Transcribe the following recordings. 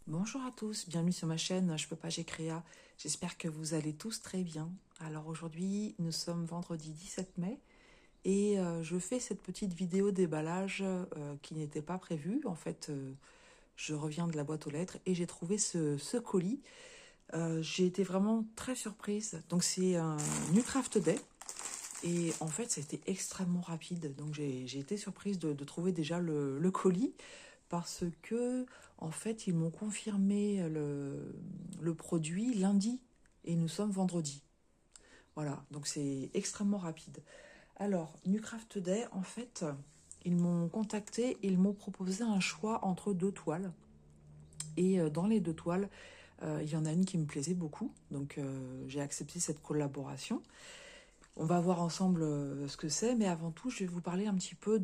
Bonjour à tous, bienvenue sur ma chaîne Je peux pas, j'ai créa. J'espère que vous allez tous très bien. Alors aujourd'hui, nous sommes vendredi 17 mai et je fais cette petite vidéo déballage qui n'était pas prévue. En fait, je reviens de la boîte aux lettres et j'ai trouvé ce colis. J'ai été vraiment très surprise. Donc c'est un New Craft Day et en fait, ça a été extrêmement rapide. Donc j'ai été surprise de trouver déjà le colis parce que en fait ils m'ont confirmé le produit lundi et nous sommes vendredi. Voilà, donc c'est extrêmement rapide. Alors, New Craft Day, en fait, ils m'ont contacté, ils m'ont proposé un choix entre deux toiles. Et dans les deux toiles, il y en a une qui me plaisait beaucoup, donc j'ai accepté cette collaboration. On va voir ensemble ce que c'est, mais avant tout, je vais vous parler un petit peu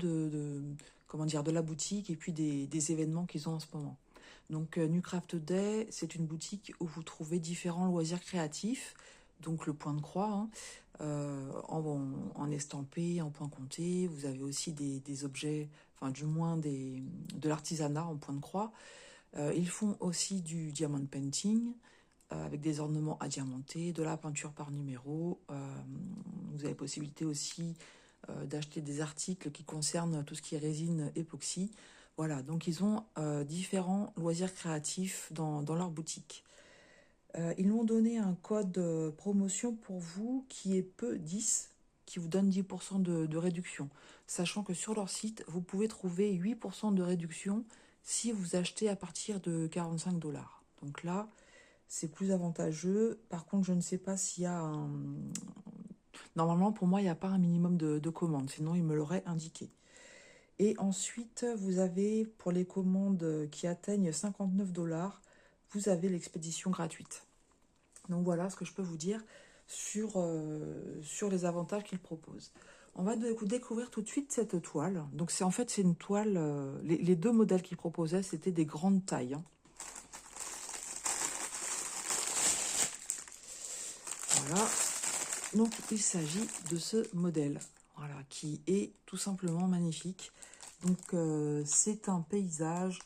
comment dire, de la boutique et puis des événements qu'ils ont en ce moment. Donc, New Craft Day, c'est une boutique où vous trouvez différents loisirs créatifs, donc le point de croix, hein, en estampé, en point compté. Vous avez aussi des objets, enfin du moins de l'artisanat en point de croix. Ils font aussi du diamond painting, avec des ornements à diamanter, de la peinture par numéro. Vous avez possibilité aussi d'acheter des articles qui concernent tout ce qui est résine époxy. Voilà, donc ils ont différents loisirs créatifs dans leur boutique. Ils m'ont donné un code promotion pour vous qui est PE10, qui vous donne 10% de réduction. Sachant que sur leur site, vous pouvez trouver 8% de réduction si vous achetez à partir de 45 $. Donc là, c'est plus avantageux. Par contre, je ne sais pas s'il y a un... Normalement, pour moi, il n'y a pas un minimum de commandes, sinon il me l'aurait indiqué. Et ensuite, vous avez, pour les commandes qui atteignent 59 $, vous avez l'expédition gratuite. Donc voilà ce que je peux vous dire sur les avantages qu'ils proposent. On va découvrir tout de suite cette toile. Donc c'est en fait c'est une toile, les deux modèles qu'ils proposaient, c'était des grandes tailles, hein. Voilà. Donc il s'agit de ce modèle, voilà, qui est tout simplement magnifique. Donc c'est un paysage,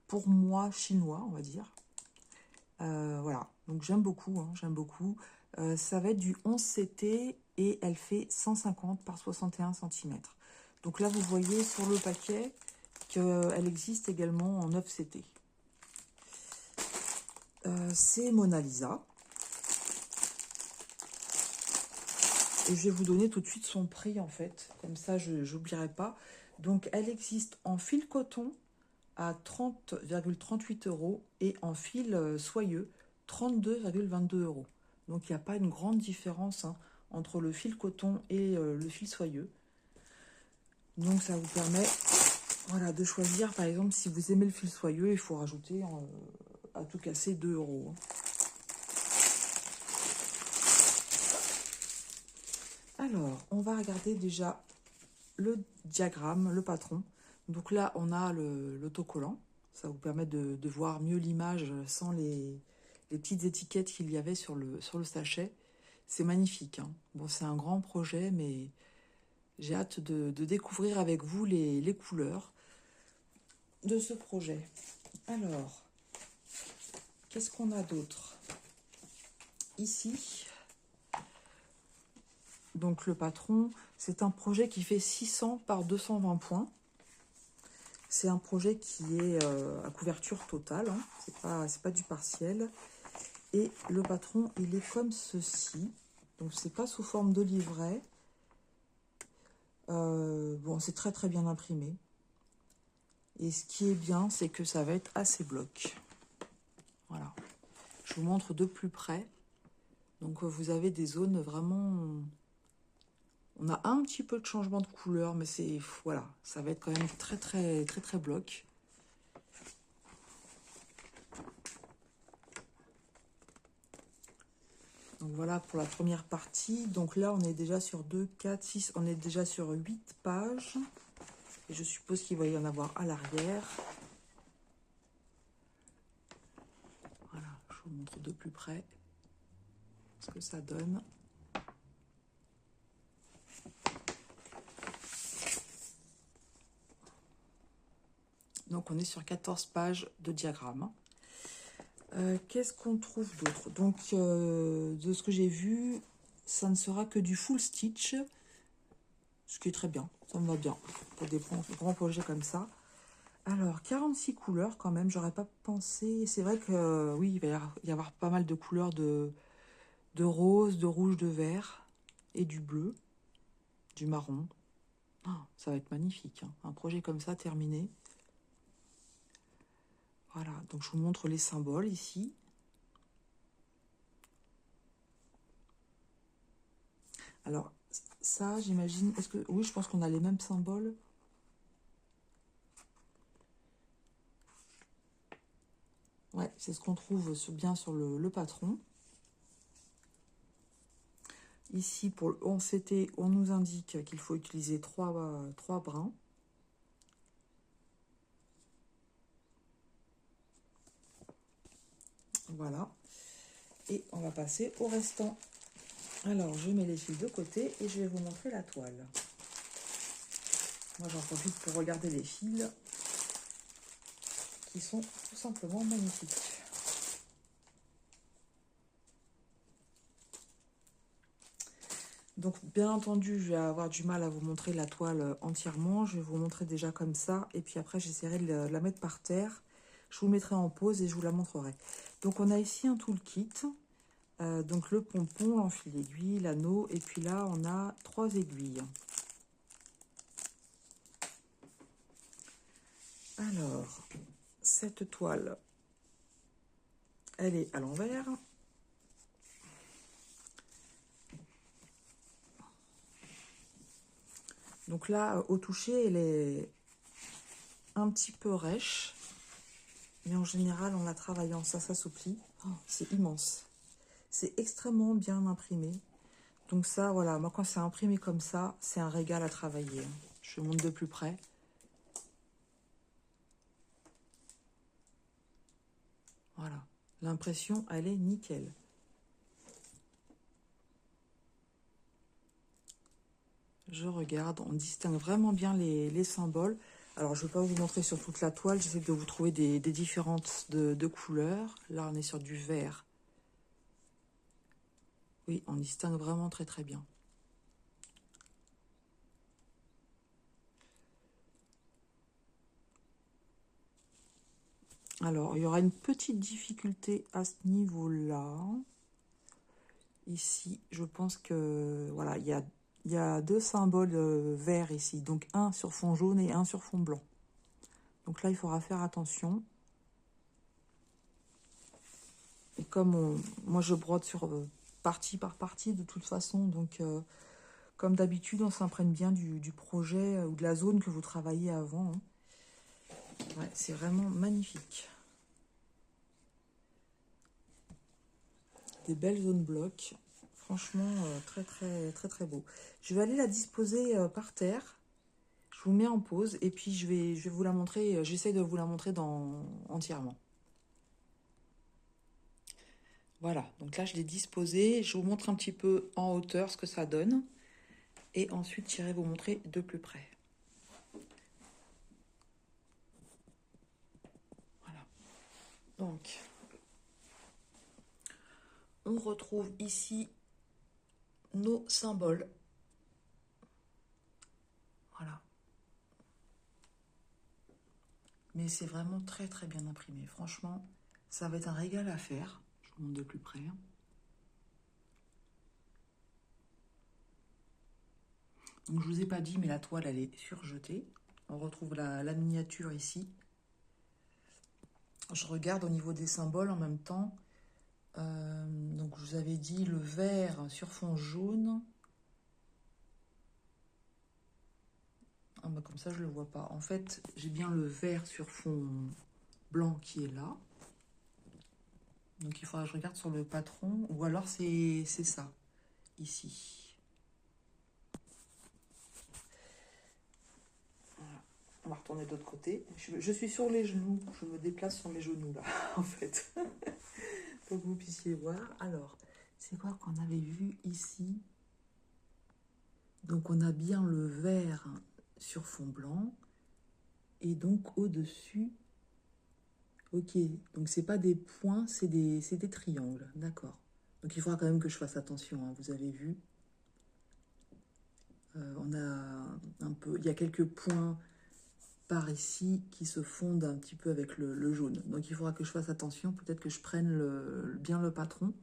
pour moi, chinois, on va dire. Voilà, donc j'aime beaucoup, hein, j'aime beaucoup. Ça va être du 11 CT et elle fait 150 par 61 cm. Donc là, vous voyez sur le paquet qu'elle existe également en 9 CT. C'est Mona Lisa. Et je vais vous donner tout de suite son prix, en fait. Comme ça, je n'oublierai pas. Donc, elle existe en fil coton à 30,38 € et en fil soyeux 32,22 €. Donc, il n'y a pas une grande différence, hein, entre le fil coton et le fil soyeux. Donc, ça vous permet, voilà, de choisir. Par exemple, si vous aimez le fil soyeux, il faut rajouter à tout casser 2 €, hein. Alors, on va regarder déjà le diagramme, le patron. Donc là, on a l'autocollant. Ça vous permet de voir mieux l'image sans les petites étiquettes qu'il y avait sur le sachet. C'est magnifique, hein. Bon, c'est un grand projet, mais j'ai hâte de découvrir avec vous les couleurs de ce projet. Alors, qu'est-ce qu'on a d'autre? Ici, donc le patron, c'est un projet qui fait 600 par 220 points. C'est un projet qui est à couverture totale, hein. C'est pas du partiel. Et le patron, il est comme ceci. Donc, c'est pas sous forme de livret. Bon, c'est très très bien imprimé. Et ce qui est bien, c'est que ça va être assez bloc. Voilà. Je vous montre de plus près. Donc, vous avez des zones vraiment... On a un petit peu de changement de couleur, mais c'est... Voilà, ça va être quand même très très très très bloc. Donc voilà pour la première partie. Donc là, on est déjà sur 2, 4, 6, on est déjà sur 8 pages. Et je suppose qu'il va y en avoir à l'arrière. Voilà, je vous montre de plus près ce que ça donne. Donc on est sur 14 pages de diagramme. Qu'est-ce qu'on trouve d'autre? Donc, de ce que j'ai vu, ça ne sera que du full stitch, ce qui est très bien, ça me va bien, pour des grands projets comme ça. Alors, 46 couleurs quand même, j'aurais pas pensé. C'est vrai que oui, il va y avoir pas mal de couleurs de rose, de rouge, de vert et du bleu, du marron. Oh, ça va être magnifique, hein. Un projet comme ça terminé. Voilà, donc je vous montre les symboles ici. Alors, ça, j'imagine... Est-ce que... Oui, je pense qu'on a les mêmes symboles. Ouais, c'est ce qu'on trouve bien sur le patron. Ici, pour le 11CT, on nous indique qu'il faut utiliser trois brins. Voilà. Et on va passer au restant. Alors, je mets les fils de côté et je vais vous montrer la toile. Moi, j'en profite pour regarder les fils qui sont tout simplement magnifiques. Donc, bien entendu, je vais avoir du mal à vous montrer la toile entièrement. Je vais vous montrer déjà comme ça. Et puis après, j'essaierai de la mettre par terre. Je vous mettrai en pause et je vous la montrerai. Donc, on a ici un toolkit. Donc, le pompon, l'enfil d'aiguille, l'anneau. Et puis là, on a 3 aiguilles. Alors, cette toile, elle est à l'envers. Donc là, au toucher, elle est un petit peu rêche. Mais en général, en la travaillant, ça s'assouplit. Oh, c'est immense. C'est extrêmement bien imprimé. Donc ça, voilà, moi quand c'est imprimé comme ça, c'est un régal à travailler. Je monte de plus près. Voilà. L'impression, elle est nickel. Je regarde, on distingue vraiment bien les symboles. Alors, je ne vais pas vous montrer sur toute la toile, j'essaie de vous trouver des différences de couleurs. Là, on est sur du vert. Oui, on distingue vraiment très très bien. Alors, il y aura une petite difficulté à ce niveau-là. Ici, je pense que, voilà, il y a 2 symboles verts ici. Donc, un sur fond jaune et un sur fond blanc. Donc là, il faudra faire attention. Et comme moi, je brode sur partie par partie de toute façon. Donc, comme d'habitude, on s'imprègne bien du projet ou de la zone que vous travaillez avant. Hein. Ouais, c'est vraiment magnifique. Des belles zones blocs. Franchement, très, très, très, très beau. Je vais aller la disposer par terre. Je vous mets en pause et puis je vais vous la montrer. J'essaie de vous la montrer entièrement. Voilà, donc là je l'ai disposée. Je vous montre un petit peu en hauteur ce que ça donne. Et ensuite, j'irai vous montrer de plus près. Voilà. Donc, on retrouve ici nos symboles. Voilà. Mais c'est vraiment très très bien imprimé. Franchement, ça va être un régal à faire. Je vous montre de plus près. Donc je vous ai pas dit, mais la toile elle est surjetée. On retrouve la miniature ici. Je regarde au niveau des symboles en même temps. Donc je vous avais dit le vert sur fond jaune. Ah bah comme ça je le vois pas. En fait, j'ai bien le vert sur fond blanc qui est là. Donc il faudra que je regarde sur le patron. Ou alors c'est ça, ici. Voilà. On va retourner de l'autre côté. Je suis sur les genoux. Je me déplace sur mes genoux là, en fait. Pour que vous puissiez voir. Alors, c'est quoi qu'on avait vu ici? Donc on a bien le vert sur fond blanc. Et donc au-dessus, Ok, donc c'est pas des points, c'est des triangles, d'accord. Donc il faudra quand même que je fasse attention, hein, vous avez vu. On a un peu, il y a quelques points par ici qui se fondent un petit peu avec le jaune. Donc il faudra que je fasse attention, peut-être que je prenne bien le patron.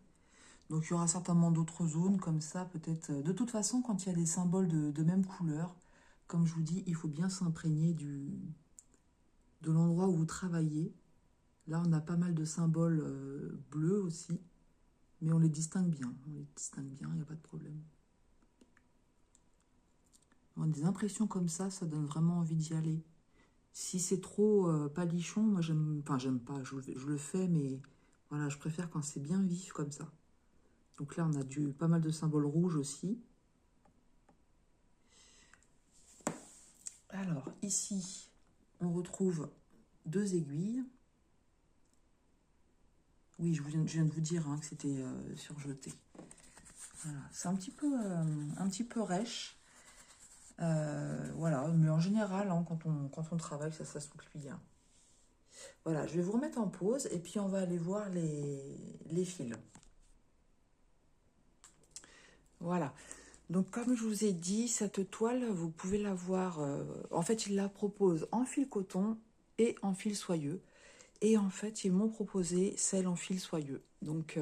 Donc il y aura certainement d'autres zones comme ça, peut-être. De toute façon, quand il y a des symboles de même couleur, comme je vous dis, il faut bien s'imprégner de l'endroit où vous travaillez. Là, on a pas mal de symboles bleus aussi, mais on les distingue bien. On les distingue bien, il n'y a pas de problème. Bon, des impressions comme ça donne vraiment envie d'y aller. Si c'est trop palichon, moi j'aime, enfin j'aime pas, je le fais, mais voilà, je préfère quand c'est bien vif comme ça. Donc là, on a pas mal de symboles rouges aussi. Alors, ici, on retrouve 2 aiguilles. Oui, je viens de vous dire hein, que c'était surjeté. Voilà. C'est un petit peu rêche. Voilà, mais en général, hein, quand on travaille, ça s'assouplit bien. Voilà, je vais vous remettre en pause et puis on va aller voir les fils. Voilà. Donc, comme je vous ai dit, cette toile, vous pouvez la voir... en fait, ils la proposent en fil coton et en fil soyeux. Et en fait, ils m'ont proposé celle en fil soyeux. Donc,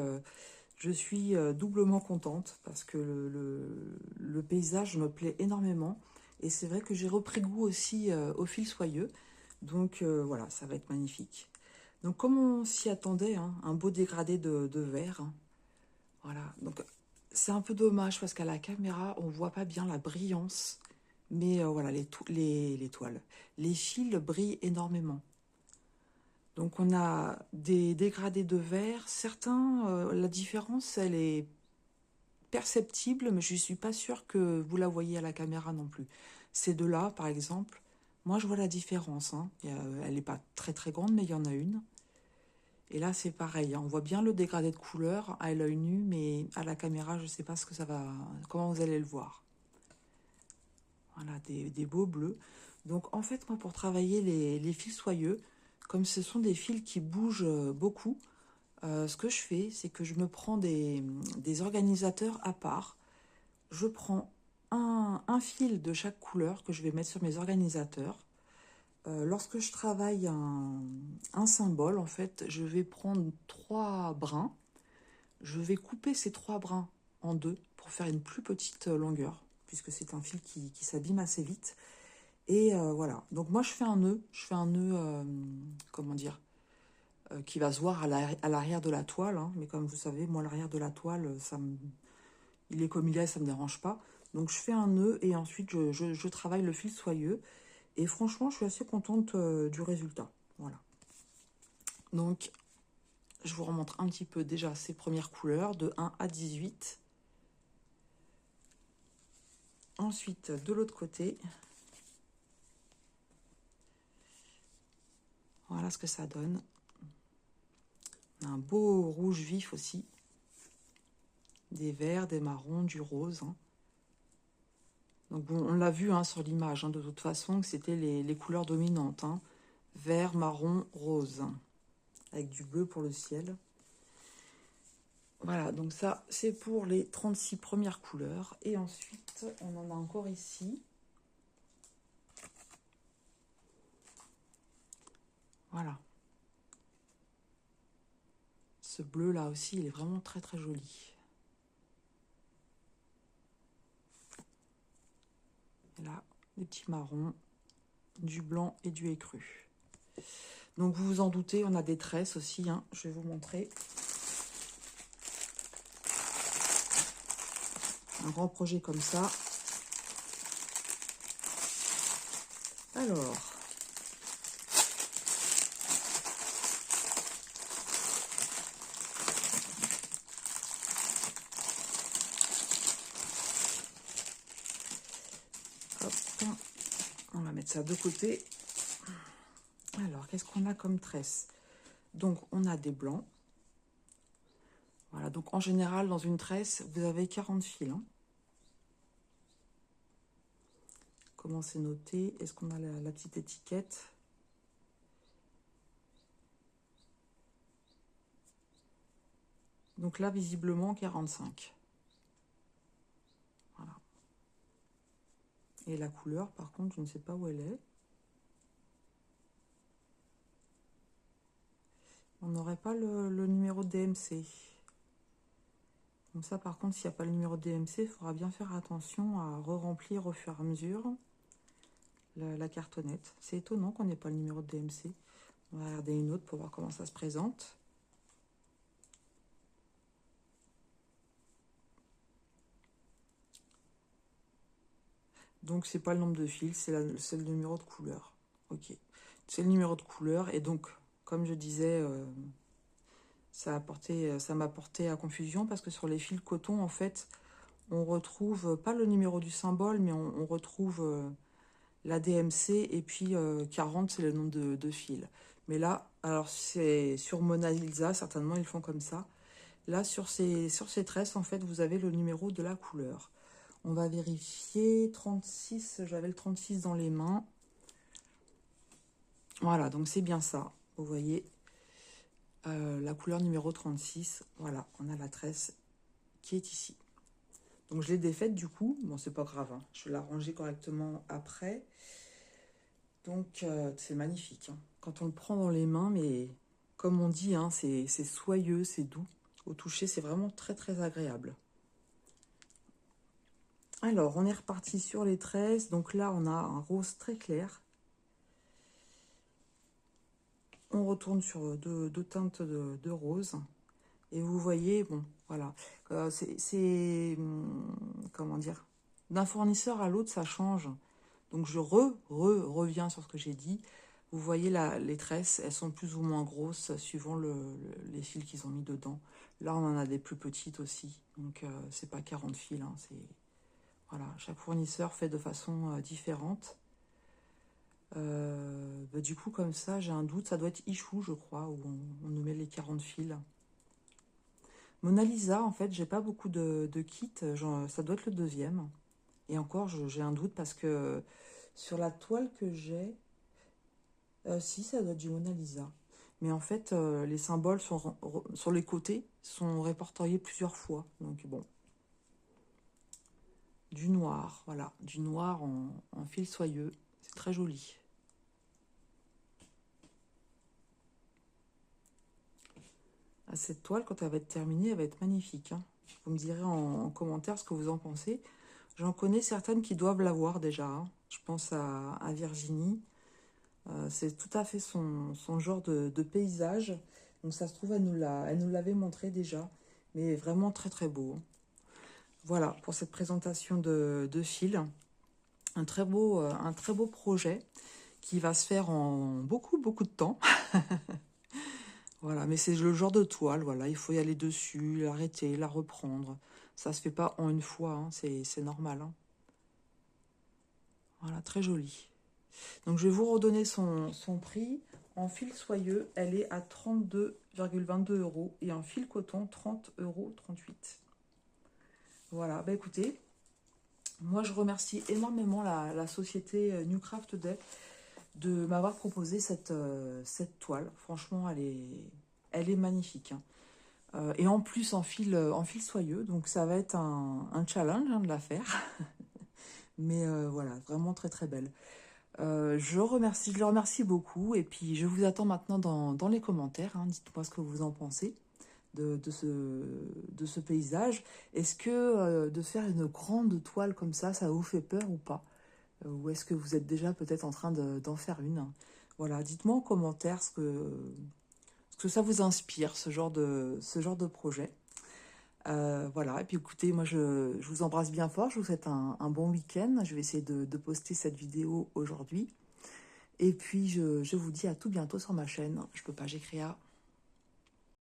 je suis doublement contente parce que le paysage me plaît énormément. Et c'est vrai que j'ai repris goût aussi au fil soyeux. Donc, voilà, ça va être magnifique. Donc, comme on s'y attendait, hein, un beau dégradé de vert. Hein. Voilà, donc c'est un peu dommage parce qu'à la caméra, on voit pas bien la brillance. Mais voilà, les toiles. Les fils brillent énormément. Donc on a des dégradés de vert. Certains, la différence, elle est perceptible, mais je ne suis pas sûre que vous la voyez à la caméra non plus. Ces deux-là, par exemple, moi je vois la différence. Hein. Elle n'est pas très très grande, mais il y en a une. Et là, c'est pareil. Hein. On voit bien le dégradé de couleur à l'œil nu, mais à la caméra, je ne sais pas ce que ça va, comment vous allez le voir. Voilà, des beaux bleus. Donc en fait, moi, pour travailler les fils soyeux, comme ce sont des fils qui bougent beaucoup, ce que je fais, c'est que je me prends des organisateurs à part. Je prends un fil de chaque couleur que je vais mettre sur mes organisateurs. Lorsque je travaille un symbole, en fait, je vais prendre 3 brins. Je vais couper ces 3 brins en deux pour faire une plus petite longueur, puisque c'est un fil qui s'abîme assez vite. Et voilà, donc moi je fais un nœud, comment dire, qui va se voir à l'arrière de la toile, hein. Mais comme vous savez, moi l'arrière de la toile, il est comme il est, ça ne me dérange pas. Donc je fais un nœud et ensuite je travaille le fil soyeux. Et franchement, je suis assez contente du résultat. Voilà. Donc je vous remontre un petit peu déjà ces premières couleurs de 1 à 18. Ensuite, de l'autre côté, voilà ce que ça donne. On a un beau rouge vif aussi. Des verts, des marrons, du rose. Hein. Donc bon, on l'a vu hein, sur l'image, hein, de toute façon, que c'était les couleurs dominantes. Hein. Vert, marron, rose. Avec du bleu pour le ciel. Voilà, donc ça, c'est pour les 36 premières couleurs. Et ensuite, on en a encore ici. Voilà. Ce bleu-là aussi, il est vraiment très très joli. Et là, des petits marrons, du blanc et du écru. Donc vous vous en doutez, on a des tresses aussi, hein, je vais vous montrer. Un grand projet comme ça. Alors, hop, on va mettre ça de côté. Alors, qu'est-ce qu'on a comme tresse? Donc, on a des blancs. Voilà, donc en général, dans une tresse, vous avez 40 fils. Hein. Comment c'est noté? Est-ce qu'on a la petite étiquette? Donc là, visiblement, 45. Voilà. Et la couleur, par contre, je ne sais pas où elle est. On n'aurait pas le numéro de DMC. Comme ça, par contre, s'il n'y a pas le numéro de DMC, il faudra bien faire attention à re-remplir au fur et à mesure la cartonnette. C'est étonnant qu'on n'ait pas le numéro de DMC. On va regarder une autre pour voir comment ça se présente. Donc, c'est pas le nombre de fils, c'est le numéro de couleur. Ok. C'est le numéro de couleur. Et donc, comme je disais, ça m'a porté à confusion parce que sur les fils coton, en fait, on retrouve pas le numéro du symbole, mais on retrouve la DMC et puis 40, c'est le nombre de fils. Mais là, alors c'est sur Mona Lisa, certainement ils font comme ça. Là, sur ces tresses, en fait, vous avez le numéro de la couleur. On va vérifier. 36, j'avais le 36 dans les mains. Voilà, donc c'est bien ça. Vous voyez, la couleur numéro 36. Voilà, on a la tresse qui est ici. Donc je l'ai défaite du coup. Bon, c'est pas grave, hein. Je vais la ranger correctement après. Donc c'est magnifique, hein. Quand on le prend dans les mains, mais comme on dit, hein, c'est soyeux, c'est doux. Au toucher, c'est vraiment très très agréable. Alors, on est reparti sur les tresses. Donc là, on a un rose très clair. On retourne sur deux teintes de rose. Et vous voyez, bon, voilà. Comment dire, d'un fournisseur à l'autre, ça change. Donc, je reviens sur ce que j'ai dit. Vous voyez, là, les tresses, elles sont plus ou moins grosses suivant les fils qu'ils ont mis dedans. Là, on en a des plus petites aussi. Donc, c'est pas 40 fils, hein, c'est... Voilà, chaque fournisseur fait de façon différente. Du coup, comme ça, j'ai un doute. Ça doit être Ichou, je crois, où on nous met les 40 fils. Mona Lisa, en fait, j'ai pas beaucoup de kits. Ça doit être le deuxième. Et encore, j'ai un doute parce que sur la toile que j'ai... si, ça doit être du Mona Lisa. Mais en fait, les symboles sont sur les côtés sont répertoriés plusieurs fois. Donc, bon... Du noir, voilà, du noir en fil soyeux, c'est très joli. Cette toile, quand elle va être terminée, elle va être magnifique, hein. Vous me direz en commentaire ce que vous en pensez. J'en connais certaines qui doivent l'avoir déjà, hein. Je pense à Virginie. C'est tout à fait son genre de paysage. Donc ça se trouve, elle nous l'avait montré déjà. Mais vraiment très très beau, hein. Voilà, pour cette présentation de fil. Un très beau projet qui va se faire en beaucoup de temps. Voilà, mais c'est le genre de toile, voilà, il faut y aller dessus, l'arrêter, la reprendre. Ça se fait pas en une fois, hein, c'est normal, hein. Voilà, très joli. Donc je vais vous redonner son prix. En fil soyeux, elle est à 32,22 € et en fil coton, 30,38 €. Voilà, bah écoutez, moi je remercie énormément la société New Craft Day de m'avoir proposé cette toile. Franchement, elle est magnifique, hein. Et en plus en fil soyeux, donc ça va être un challenge, hein, de la faire. Mais voilà, vraiment très très belle. Je le remercie beaucoup et puis je vous attends maintenant dans les commentaires, hein. Dites-moi ce que vous en pensez de ce paysage. Est-ce que de faire une grande toile comme ça vous fait peur ou pas? Ou est-ce que vous êtes déjà peut-être en train d'en faire une? Voilà, dites-moi en commentaire ce que ça vous inspire, ce genre de projet. Voilà, et puis écoutez, moi je vous embrasse bien fort, je vous souhaite un bon week-end. Je vais essayer de poster cette vidéo aujourd'hui. Et puis je vous dis à tout bientôt sur ma chaîne. Je peux pas, j'ai créé